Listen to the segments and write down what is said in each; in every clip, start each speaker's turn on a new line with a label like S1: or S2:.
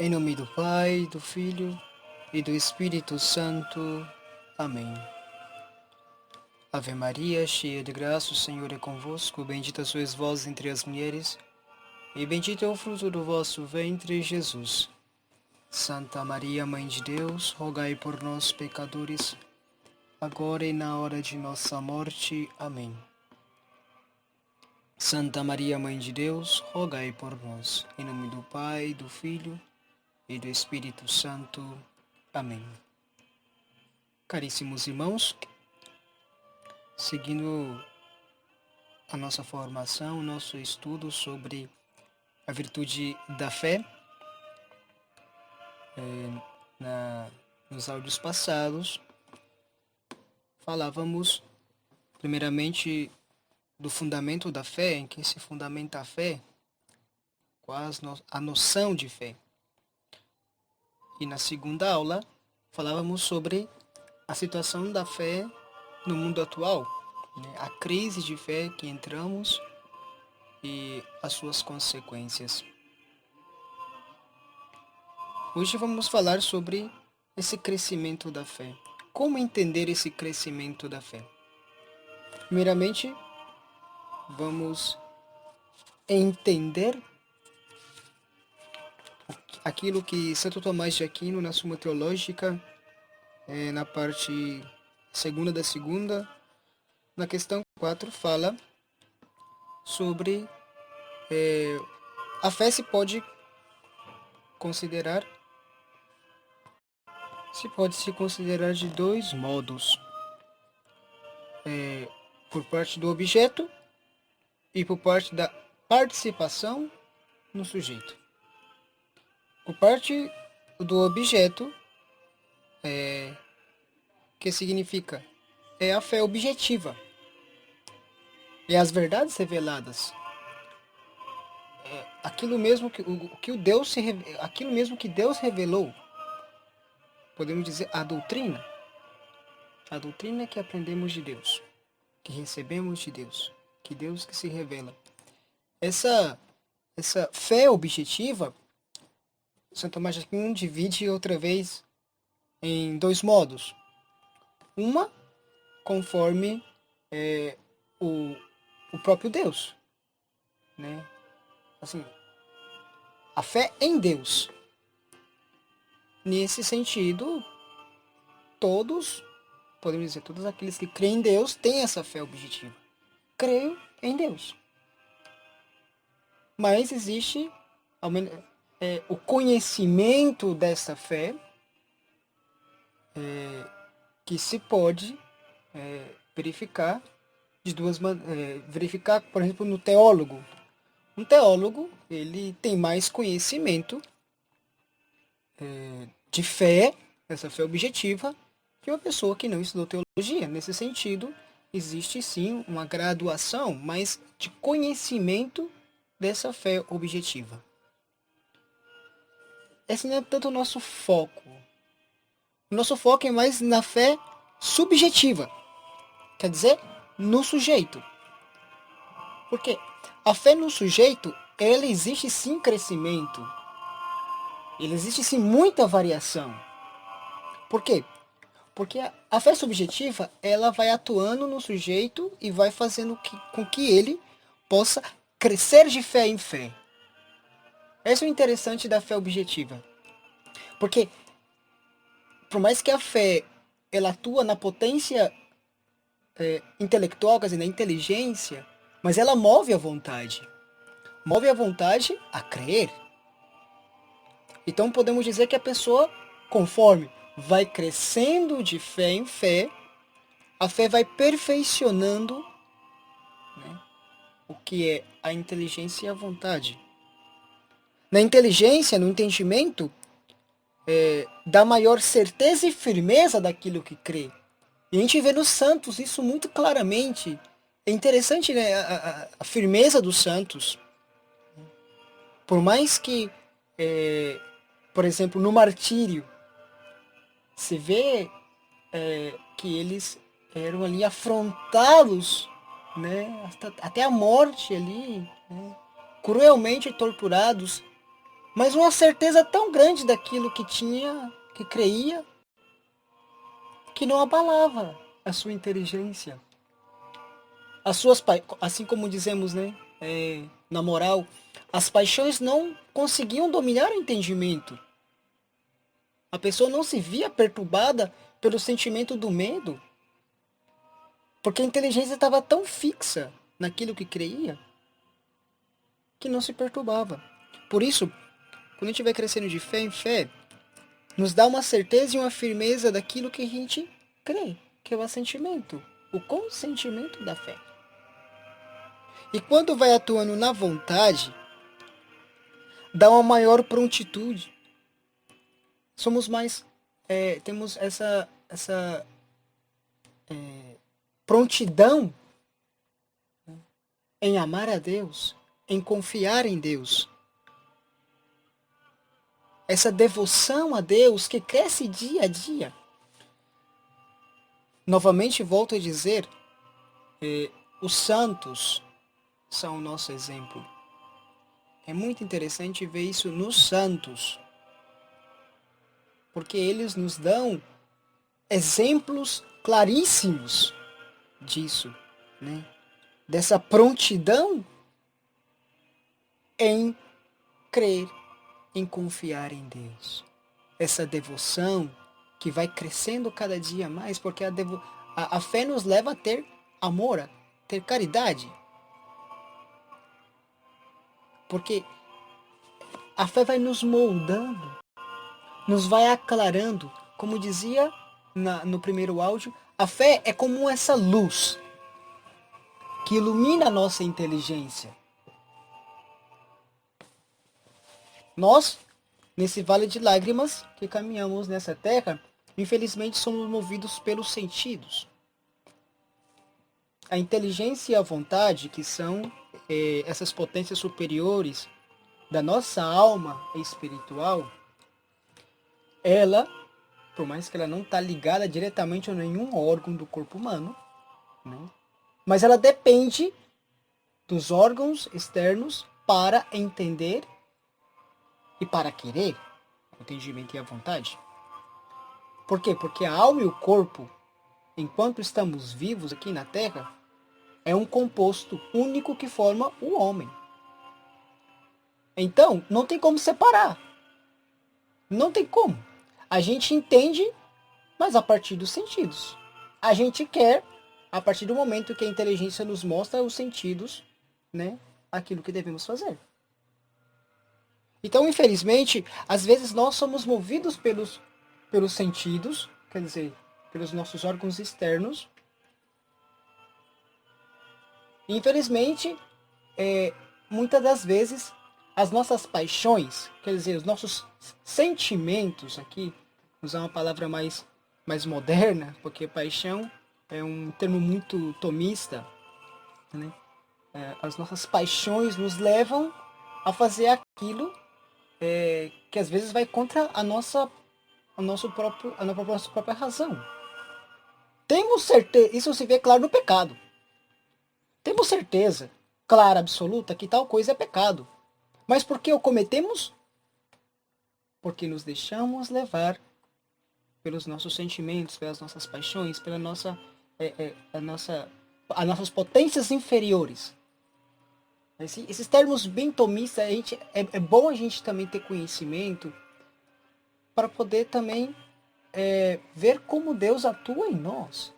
S1: Em nome do Pai, do Filho e do Espírito Santo. Amém. Ave Maria, cheia de graça, o Senhor é convosco. Bendita sois vós entre as mulheres, e bendito é o fruto do vosso ventre, Jesus. Santa Maria, Mãe de Deus, rogai por nós, pecadores, agora e na hora de nossa morte. Amém. Santa Maria, Mãe de Deus, rogai por nós. Em nome do Pai, do Filho e do Espírito Santo. Amém. Caríssimos irmãos, seguindo a nossa formação, o nosso estudo sobre a virtude da fé, nos áudios passados, falávamos primeiramente do fundamento da fé, em que se fundamenta a fé, qual a noção de fé. E na segunda aula, falávamos sobre a situação da fé no mundo atual, né? A crise de fé que entramos e as suas consequências. Hoje vamos falar sobre esse crescimento da fé. Como entender esse crescimento da fé? Primeiramente, vamos entender aquilo que Santo Tomás de Aquino, na Suma Teológica, na parte segunda da segunda, na questão 4, fala sobre a fé se pode se considerar de dois modos, por parte do objeto e por parte da participação no sujeito. Por parte do objeto, que significa a fé objetiva, as verdades reveladas, aquilo mesmo aquilo mesmo que Deus revelou. Podemos dizer a doutrina que aprendemos de Deus, que recebemos de Deus, que Deus que se revela. Essa fé objetiva, Santo Tomás de Aquino divide outra vez em dois modos. Uma, conforme o próprio Deus, né? Assim, a fé em Deus. Nesse sentido, todos aqueles que creem em Deus têm essa fé objetiva. Creio em Deus. Mas existe o conhecimento dessa fé, que se pode verificar de duas maneiras. Verificar, por exemplo, no teólogo. Um teólogo, ele tem mais conhecimento de fé, essa fé objetiva, que uma pessoa que não estudou teologia. Nesse sentido, existe sim uma graduação, mas de conhecimento dessa fé objetiva. Esse não é tanto o nosso foco. O nosso foco é mais na fé subjetiva, quer dizer, no sujeito. Porque a fé no sujeito, ela existe sim crescimento. Ela existe sim muita variação. Por quê? Porque a fé subjetiva, ela vai atuando no sujeito e vai fazendo com que ele possa crescer de fé em fé. Esse é o interessante da fé objetiva. Porque, por mais que a fé ela atua na potência intelectual, quer dizer, na inteligência, mas ela move a vontade. Move a vontade a crer. Então podemos dizer que a pessoa, conforme vai crescendo de fé em fé, a fé vai perfeicionando, né, o que é a inteligência e a vontade. Na inteligência, no entendimento, dá maior certeza e firmeza daquilo que crê. E a gente vê nos santos isso muito claramente. É interessante, né, a firmeza dos santos. Por mais que, por exemplo, no martírio, se vê que eles eram ali afrontados, né, até a morte ali, né, cruelmente torturados, mas uma certeza tão grande daquilo que tinha, que creia, que não abalava a sua inteligência. Assim como dizemos, né, na moral, as paixões não conseguiam dominar o entendimento. A pessoa não se via perturbada pelo sentimento do medo, porque a inteligência estava tão fixa naquilo que creia, que não se perturbava. Por isso, quando a gente vai crescendo de fé em fé, nos dá uma certeza e uma firmeza daquilo que a gente crê, que é o assentimento, o consentimento da fé. E quando vai atuando na vontade, dá uma maior prontitude. Somos mais, temos essa prontidão em amar a Deus, em confiar em Deus. Essa devoção a Deus que cresce dia a dia. Novamente volto a dizer, os santos são o nosso exemplo. É muito interessante ver isso nos santos, porque eles nos dão exemplos claríssimos disso, né? Dessa prontidão em crer, em confiar em Deus. Essa devoção que vai crescendo cada dia mais, porque a fé nos leva a ter amor, a ter caridade. Porque a fé vai nos moldando, nos vai aclarando. Como dizia no primeiro áudio, a fé é como essa luz que ilumina a nossa inteligência. Nós, nesse vale de lágrimas que caminhamos nessa terra, infelizmente somos movidos pelos sentidos. A inteligência e a vontade, que são essas potências superiores da nossa alma espiritual, ela, por mais que ela não está ligada diretamente a nenhum órgão do corpo humano, né? Mas ela depende dos órgãos externos para entender e para querer o entendimento e a vontade. Por quê? Porque a alma e o corpo, enquanto estamos vivos aqui na Terra, é um composto único que forma o homem. Então, não tem como separar. Não tem como. A gente entende, mas a partir dos sentidos. A gente quer, a partir do momento que a inteligência nos mostra os sentidos, né? Aquilo que devemos fazer. Então, infelizmente, às vezes nós somos movidos pelos sentidos, quer dizer, pelos nossos órgãos externos. E, infelizmente, muitas das vezes, as nossas paixões, quer dizer, os nossos sentimentos aqui, usar uma palavra mais moderna, porque paixão é um termo muito tomista, né? As nossas paixões nos levam a fazer aquilo que às vezes vai contra a nossa própria razão. Temos certeza, isso se vê claro no pecado. Temos certeza clara, absoluta, que tal coisa é pecado. Mas por que o cometemos? Porque nos deixamos levar pelos nossos sentimentos, pelas nossas paixões, pela as nossas potências inferiores. Esses termos bem tomistas, é bom a gente também ter conhecimento para poder também ver como Deus atua em nós.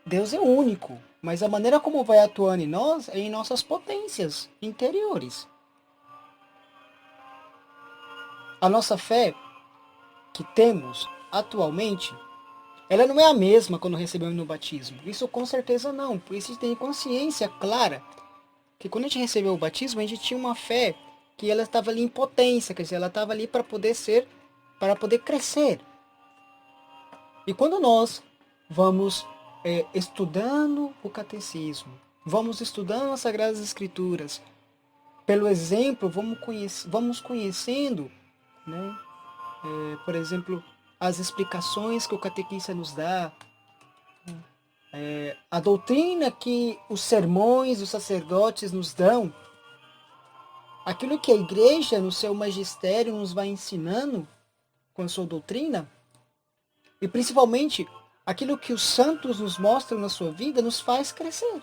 S1: Deus é único, mas a maneira como vai atuando em nós é em nossas potências interiores. A nossa fé que temos atualmente, ela não é a mesma quando recebemos no batismo. Isso com certeza não. Por isso a gente tem consciência clara que quando a gente recebeu o batismo, a gente tinha uma fé que ela estava ali em potência, quer dizer, ela estava ali para poder crescer. E quando nós vamos estudando o catecismo, vamos estudando as Sagradas Escrituras, pelo exemplo, vamos conhecendo, né? Por exemplo, as explicações que o catequista nos dá, a doutrina que os sermões, os sacerdotes nos dão, aquilo que a igreja, no seu magistério, nos vai ensinando com a sua doutrina, e principalmente aquilo que os santos nos mostram na sua vida, nos faz crescer,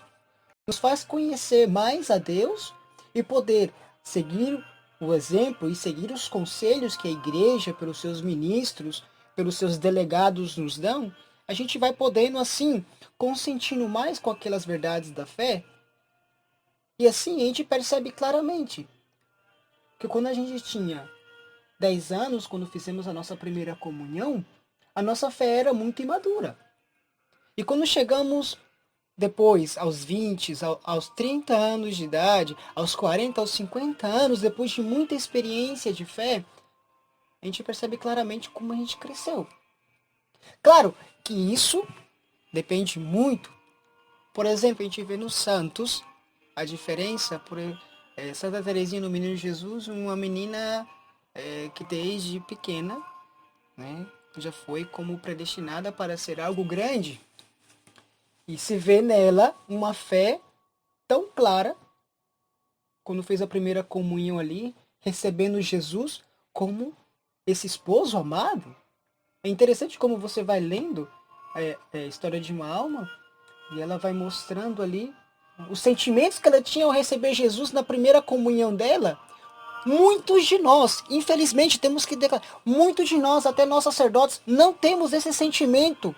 S1: nos faz conhecer mais a Deus e poder seguir o exemplo e seguir os conselhos que a igreja, pelos seus ministros, pelos seus delegados nos dão. A gente vai podendo assim, consentindo mais com aquelas verdades da fé, e assim a gente percebe claramente que quando a gente tinha 10 anos, quando fizemos a nossa primeira comunhão, a nossa fé era muito imadura. E quando chegamos depois, aos 20, aos 30 anos de idade, aos 40, aos 50 anos, depois de muita experiência de fé, a gente percebe claramente como a gente cresceu. Claro que isso depende muito. Por exemplo, a gente vê nos santos a diferença. Santa Teresinha no Menino Jesus, uma menina que desde pequena, né, já foi como predestinada para ser algo grande. E se vê nela uma fé tão clara, quando fez a primeira comunhão ali, recebendo Jesus como esse esposo amado. É interessante como você vai lendo a história de uma alma, e ela vai mostrando ali os sentimentos que ela tinha ao receber Jesus na primeira comunhão dela. Muitos de nós, infelizmente, temos que declarar, muitos de nós, até nós sacerdotes, não temos esse sentimento,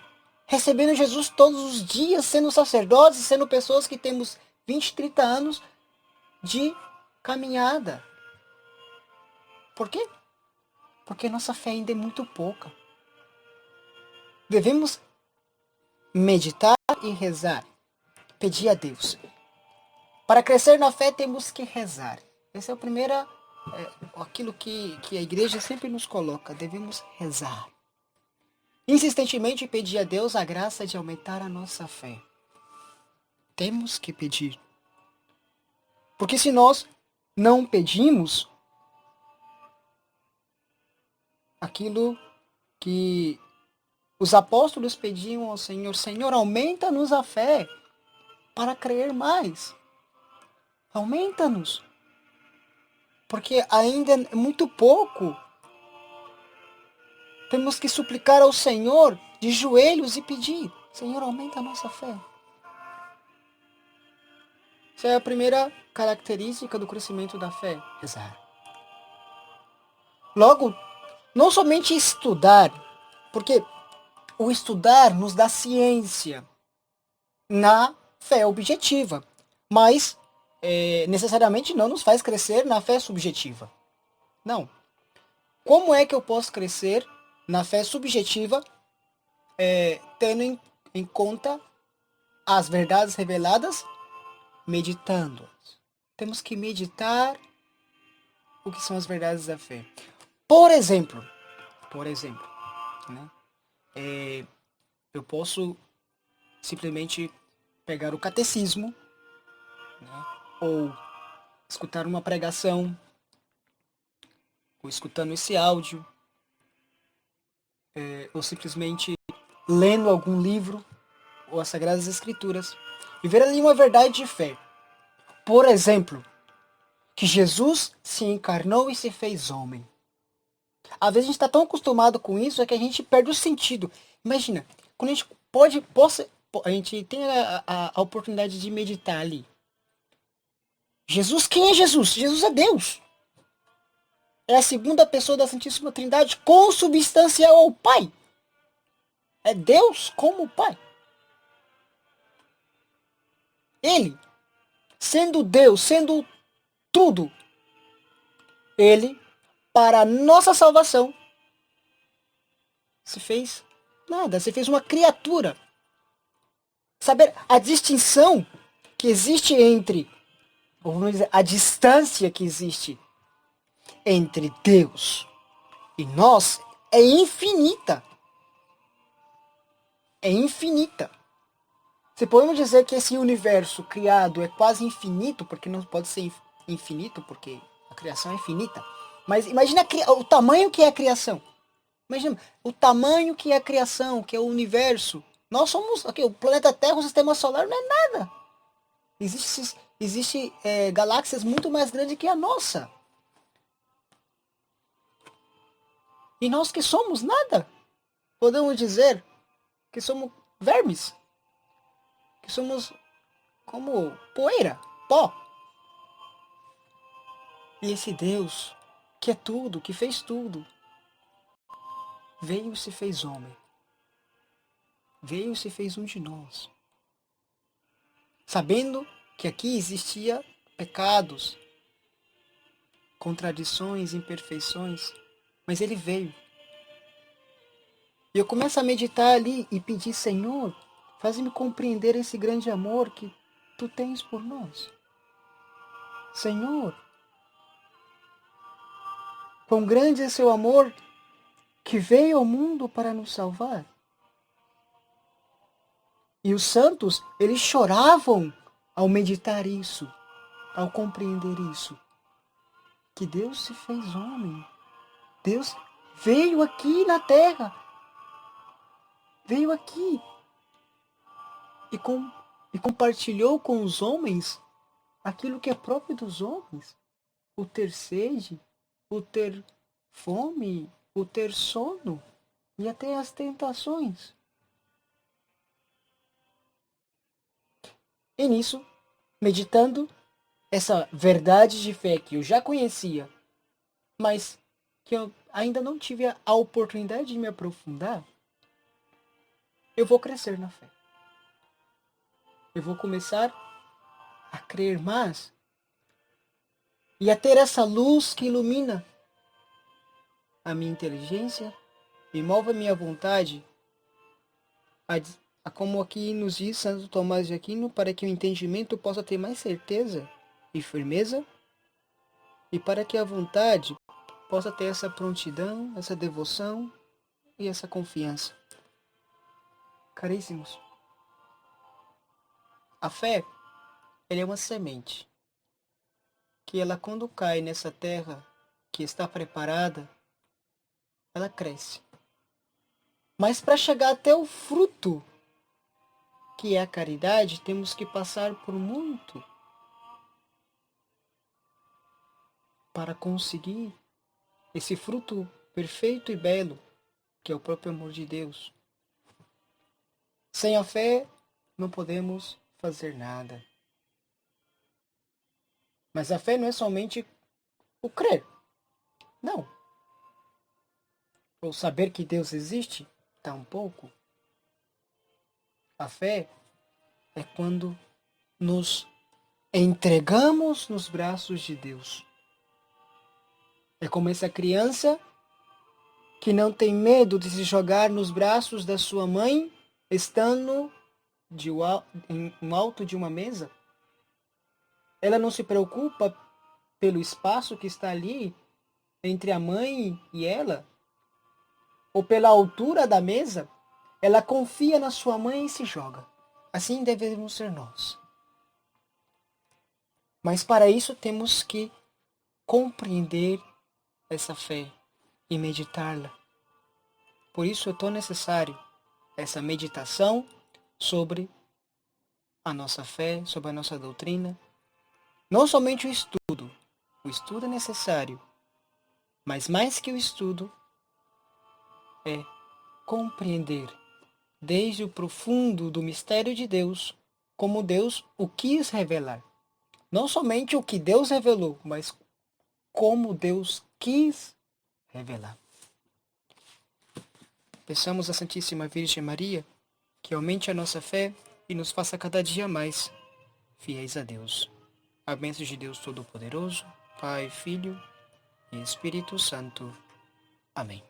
S1: recebendo Jesus todos os dias, sendo sacerdotes, sendo pessoas que temos 20, 30 anos de caminhada. Por quê? Porque nossa fé ainda é muito pouca. Devemos meditar e rezar, pedir a Deus. Para crescer na fé, temos que rezar. Esse é o primeiro, aquilo que a igreja sempre nos coloca. Devemos rezar. Insistentemente pedir a Deus a graça de aumentar a nossa fé. Temos que pedir. Porque se nós não pedimos aquilo que os apóstolos pediam ao Senhor, Senhor, aumenta-nos a fé para crer mais. Aumenta-nos. Porque ainda é muito pouco. Temos que suplicar ao Senhor de joelhos e pedir, Senhor, aumenta a nossa fé. Essa é a primeira característica do crescimento da fé, rezar. Logo, não somente estudar, porque o estudar nos dá ciência na fé objetiva, mas necessariamente não nos faz crescer na fé subjetiva. Não. Como é que eu posso crescer na fé subjetiva, tendo em conta as verdades reveladas, meditando? Temos que meditar o que são as verdades da fé. Por exemplo, né, eu posso simplesmente pegar o catecismo, né, ou escutar uma pregação, ou escutando esse áudio, ou simplesmente lendo algum livro, ou as Sagradas Escrituras, e ver ali uma verdade de fé. Por exemplo, que Jesus se encarnou e se fez homem. Às vezes a gente está tão acostumado com isso que a gente perde o sentido. Imagina, quando a gente a gente tem a oportunidade de meditar ali. Jesus, quem é Jesus? Jesus é Deus. É a segunda pessoa da Santíssima Trindade, consubstancial ao Pai. É Deus como Pai. Ele, sendo Deus, sendo tudo, ele, para a nossa salvação, se fez nada, se fez uma criatura. Saber a distinção que existe entre, ou vamos dizer, a distância que existe entre Deus e nós é infinita. É infinita. Se podemos dizer que esse universo criado é quase infinito, porque não pode ser infinito, porque a criação é infinita. Mas imagina o tamanho que é a criação. Imagina o tamanho que é a criação, que é o universo. Nós somos, o planeta Terra, o sistema solar não é nada. Existe Existem galáxias muito mais grandes que a nossa. E nós que somos nada. Podemos dizer que somos vermes. Que somos como poeira, pó. E esse Deus, que é tudo, que fez tudo, veio e se fez homem. Veio e se fez um de nós. Sabendo que aqui existia pecados, contradições, imperfeições, mas ele veio. E eu começo a meditar ali e pedir, Senhor, faz-me compreender esse grande amor que tu tens por nós. Senhor, quão grande é seu amor que veio ao mundo para nos salvar. E os santos, eles choravam ao meditar isso, ao compreender isso. Que Deus se fez homem. Deus veio aqui na terra. Veio aqui. E compartilhou com os homens aquilo que é próprio dos homens. O ter sede, o ter fome, o ter sono e até as tentações. E nisso, meditando essa verdade de fé que eu já conhecia, mas que eu ainda não tive a oportunidade de me aprofundar, eu vou crescer na fé. Eu vou começar a crer mais e a ter essa luz que ilumina a minha inteligência e move a minha vontade a como aqui nos diz Santo Tomás de Aquino, para que o entendimento possa ter mais certeza e firmeza e para que a vontade possa ter essa prontidão, essa devoção e essa confiança. Caríssimos, a fé, ela é uma semente que ela quando cai nessa terra que está preparada, ela cresce. Mas para chegar até o fruto, que é a caridade, temos que passar por muito para conseguir esse fruto perfeito e belo, que é o próprio amor de Deus. Sem a fé, não podemos fazer nada. Mas a fé não é somente o crer. Não. Ou saber que Deus existe, tampouco. A fé é quando nos entregamos nos braços de Deus. É como essa criança que não tem medo de se jogar nos braços da sua mãe, estando em alto de uma mesa. Ela não se preocupa pelo espaço que está ali entre a mãe e ela, ou pela altura da mesa. Ela confia na sua mãe e se joga. Assim devemos ser nós. Mas para isso temos que compreender essa fé e meditá-la. Por isso é tão necessário essa meditação sobre a nossa fé, sobre a nossa doutrina. Não somente o estudo é necessário, mas mais que o estudo é compreender desde o profundo do mistério de Deus como Deus o quis revelar. Não somente o que Deus revelou, mas como Deus quis revelar. Peçamos à Santíssima Virgem Maria que aumente a nossa fé e nos faça cada dia mais fiéis a Deus. A bênção de Deus Todo-Poderoso, Pai, Filho e Espírito Santo. Amém.